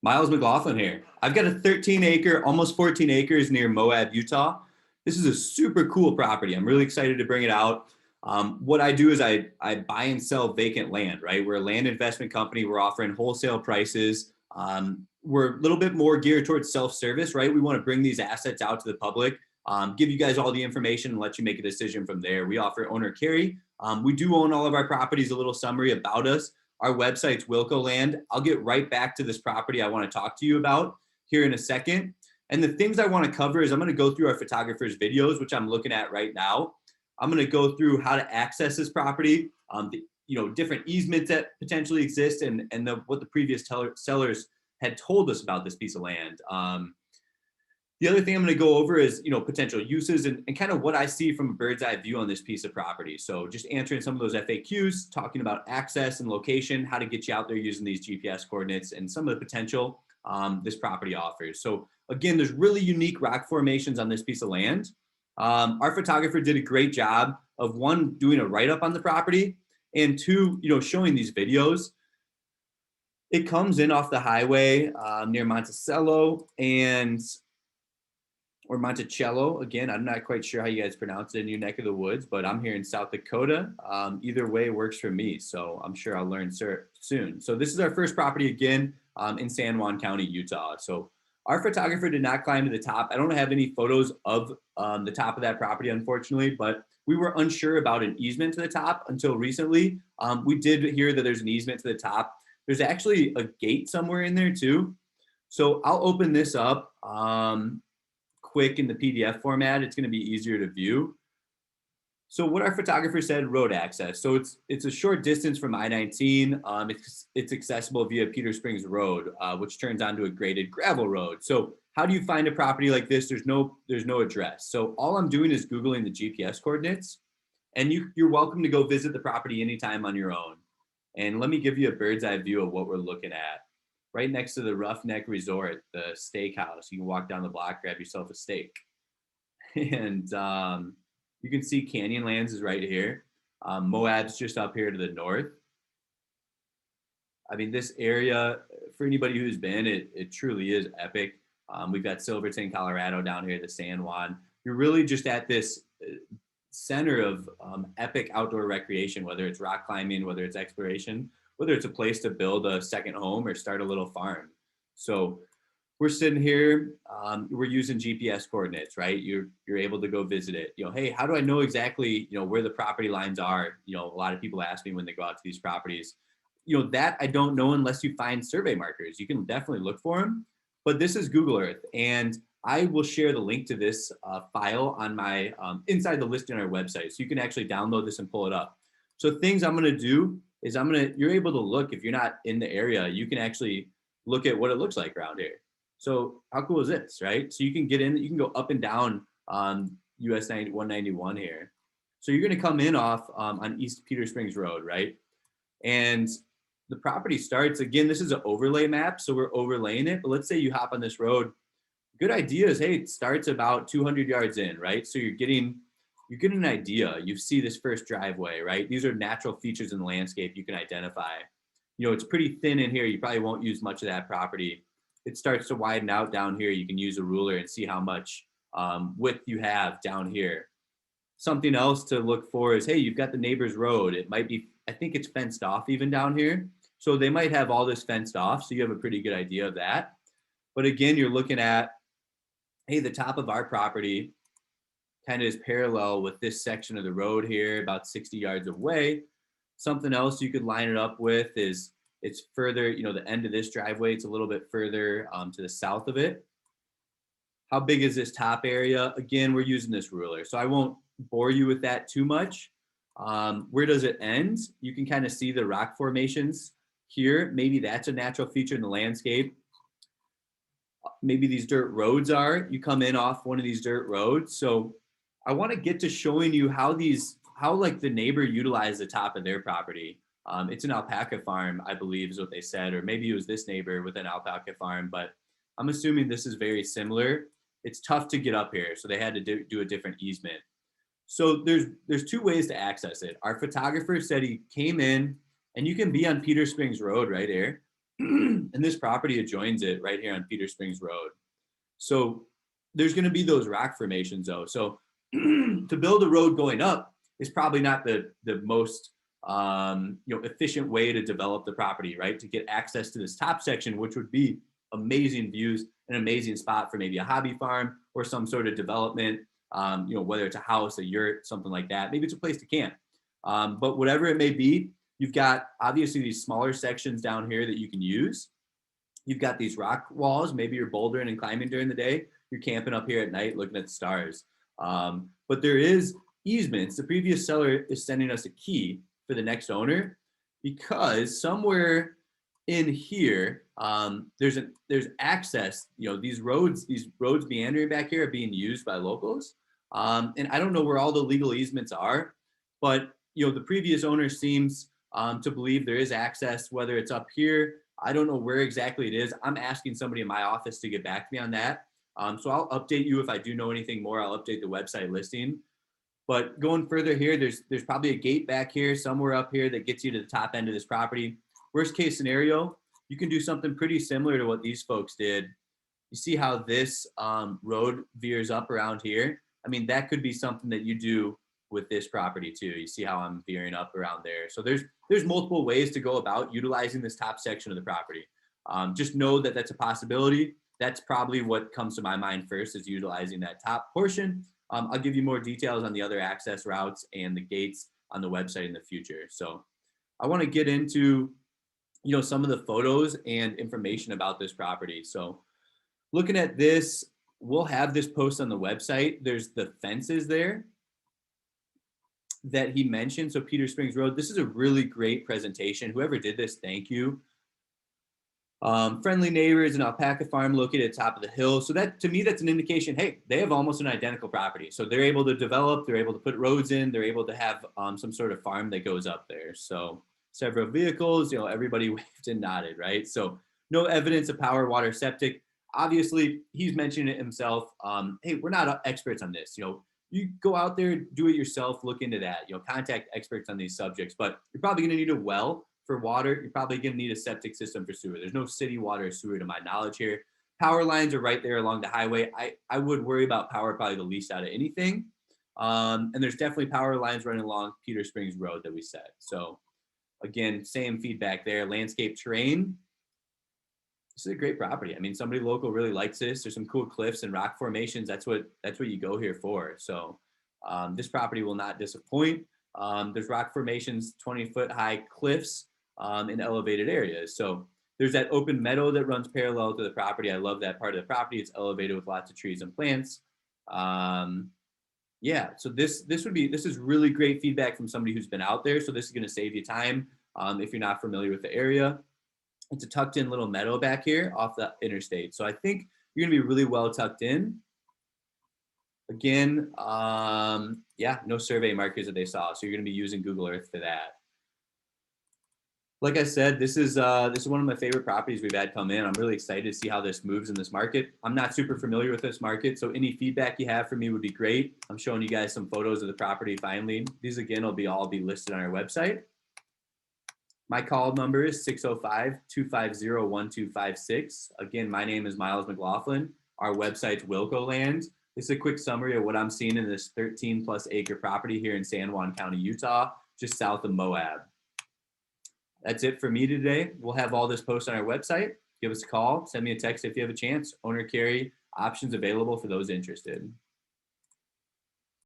Miles McLaughlin here. I've got a 13 acre, almost 14 acres near Moab, Utah. This is a super cool property. I'm really excited to bring it out. What I do is I buy and sell vacant land, right? We're a land investment company. We're offering wholesale prices. We're a little bit more geared towards self-service, right? We want to bring these assets out to the public, give you guys all the information and let you make a decision from there. We offer owner carry. We do own all of our properties, a little summary about us. Our website's Wilco Land. I'll get right back to this property I want to talk to you about here in a second. And the things I want to cover is I'm going to go through our photographer's videos, which I'm looking at right now. I'm going to go through how to access this property, different easements that potentially exist, and what the previous sellers had told us about this piece of land. The other thing I'm going to go over is, potential uses and kind of what I see from a bird's eye view on this piece of property. So just answering some of those FAQs, talking about access and location, how to get you out there using these GPS coordinates, and some of the potential this property offers. So again, there's really unique rock formations on this piece of land. Our photographer did a great job of, one, doing a write-up on the property, and two, showing these videos. It comes in off the highway near Monticello or Monticello. Again, I'm not quite sure how you guys pronounce it in your neck of the woods, but I'm here in South Dakota. Either way works for me, so I'm sure I'll learn soon. So this is our first property again in San Juan County, Utah. So our photographer did not climb to the top. I don't have any photos of the top of that property, unfortunately, but we were unsure about an easement to the top until recently. We did hear that there's an easement to the top. There's actually a gate somewhere in there too. So I'll open this up quick in the PDF format. It's going to be easier to view. So what our photographer said, road access. So it's a short distance from I-19. It's accessible via Peter Springs Road, which turns onto a graded gravel road. So how do you find a property like this? There's no address. So all I'm doing is Googling the GPS coordinates, and you're welcome to go visit the property anytime on your own. And let me give you a bird's eye view of what we're looking at. Right next to the Roughneck Resort, the steakhouse. You can walk down the block, grab yourself a steak. And you can see Canyonlands is right here. Moab's just up here to the north. I mean, this area, for anybody who's been, it truly is epic. We've got Silverton, Colorado down here, the San Juan. You're really just at this center of epic outdoor recreation, whether it's rock climbing, whether it's exploration, whether it's a place to build a second home or start a little farm. So we're sitting here, we're using GPS coordinates, right? You're able to go visit it. Hey, how do I know exactly, where the property lines are? A lot of people ask me when they go out to these properties. That I don't know unless you find survey markers. You can definitely look for them, but this is Google Earth, and I will share the link to this file on my inside the list on our website, so you can actually download this and pull it up. So things I'm going to do is you're able to look, if you're not in the area, you can actually look at what it looks like around here. So how cool is this, right? So you can get in, you can go up and down US 191 here. So you're going to come in off on East Peter Springs Road, right? And the property starts, again, this is an overlay map, so we're overlaying it. But let's say you hop on this road. Good idea is, hey, it starts about 200 yards in, right? So you're getting an idea. You see this first driveway, right? These are natural features in the landscape you can identify. It's pretty thin in here. You probably won't use much of that property. It starts to widen out down here. You can use a ruler and see how much width you have down here. Something else to look for is, hey, you've got the neighbor's road. It might be, I think it's fenced off even down here. So they might have all this fenced off. So you have a pretty good idea of that. But again, you're looking at, hey, the top of our property kind of is parallel with this section of the road here, about 60 yards away. Something else you could line it up with is it's further, the end of this driveway, it's a little bit further to the south of it. How big is this top area? Again, we're using this ruler, so I won't bore you with that too much. Where does it end? You can kind of see the rock formations here. Maybe that's a natural feature in the landscape. Maybe these dirt roads are. You come in off one of these dirt roads. So I want to get to showing you how like the neighbor utilized the top of their property. It's an alpaca farm, I believe is what they said, or maybe it was this neighbor with an alpaca farm, but I'm assuming this is very similar. It's tough to get up here, so they had to do a different easement. So there's two ways to access it. Our photographer said he came in, and you can be on Peter Springs Road right here. and this property adjoins it right here on Peter Springs Road. So there's going to be those rock formations though. So to build a road going up is probably not the most efficient way to develop the property, right? To get access to this top section, which would be amazing views, an amazing spot for maybe a hobby farm or some sort of development, whether it's a house, a yurt, something like that. Maybe it's a place to camp. But whatever it may be, you've got obviously these smaller sections down here that you can use. You've got these rock walls. Maybe you're bouldering and climbing during the day. You're camping up here at night looking at the stars. But there is easements. The previous seller is sending us a key for the next owner because somewhere in here, there's access. These roads meandering back here are being used by locals. And I don't know where all the legal easements are, but the previous owner seems to believe there is access, whether it's up here. I don't know where exactly it is. I'm asking somebody in my office to get back to me on that. So I'll update you if I do know anything more. I'll update the website listing. But going further here, there's probably a gate back here, somewhere up here that gets you to the top end of this property. Worst case scenario, you can do something pretty similar to what these folks did. You see how this road veers up around here? I mean, that could be something that you do with this property too. You see how I'm veering up around there. So there's multiple ways to go about utilizing this top section of the property. Just know that that's a possibility. That's probably what comes to my mind first, is utilizing that top portion. I'll give you more details on the other access routes and the gates on the website in the future. So I want to get into, some of the photos and information about this property. So looking at this, we'll have this post on the website. There's the fences there that he mentioned. So Peter Springs Road, this is a really great presentation. Whoever did this, thank you. Friendly neighbors, an alpaca farm located at the top of the hill. So that, to me, that's an indication, hey, they have almost an identical property. So they're able to develop, they're able to put roads in, they're able to have some sort of farm that goes up there. So several vehicles, everybody waved and nodded, right? So no evidence of power, water, septic. Obviously, he's mentioned it himself. Hey, we're not experts on this. You go out there, do it yourself, look into that, contact experts on these subjects, but you're probably going to need a well for water. You're probably going to need a septic system for sewer. There's no city water or sewer to my knowledge here. Power lines are right there along the highway. I would worry about power probably the least out of anything. And there's definitely power lines running along Peter Springs Road that we said. So again, same feedback there. Landscape terrain. This is a great property. I mean, somebody local really likes this. There's some cool cliffs and rock formations. That's what you go here for. So this property will not disappoint. There's rock formations, 20-foot high cliffs in elevated areas. So there's that open meadow that runs parallel to the property. I love that part of the property. It's elevated with lots of trees and plants. Yeah, so this is really great feedback from somebody who's been out there. So this is going to save you time if you're not familiar with the area. It's a tucked in little meadow back here off the interstate. So I think you're gonna be really well tucked in. Again, no survey markers that they saw. So you're gonna be using Google Earth for that. Like I said, this is one of my favorite properties we've had come in. I'm really excited to see how this moves in this market. I'm not super familiar with this market, so any feedback you have for me would be great. I'm showing you guys some photos of the property finally. These again will all be listed on our website. My call number is 605-250-1256. Again, my name is McLaughlin. Our website's Wilco Land. This is a quick summary of what I'm seeing in this 13+ acre property here in San Juan County, Utah, just south of Moab. That's it for me today. We'll have all this posted on our website. Give us a call, send me a text if you have a chance. Owner carry options available for those interested.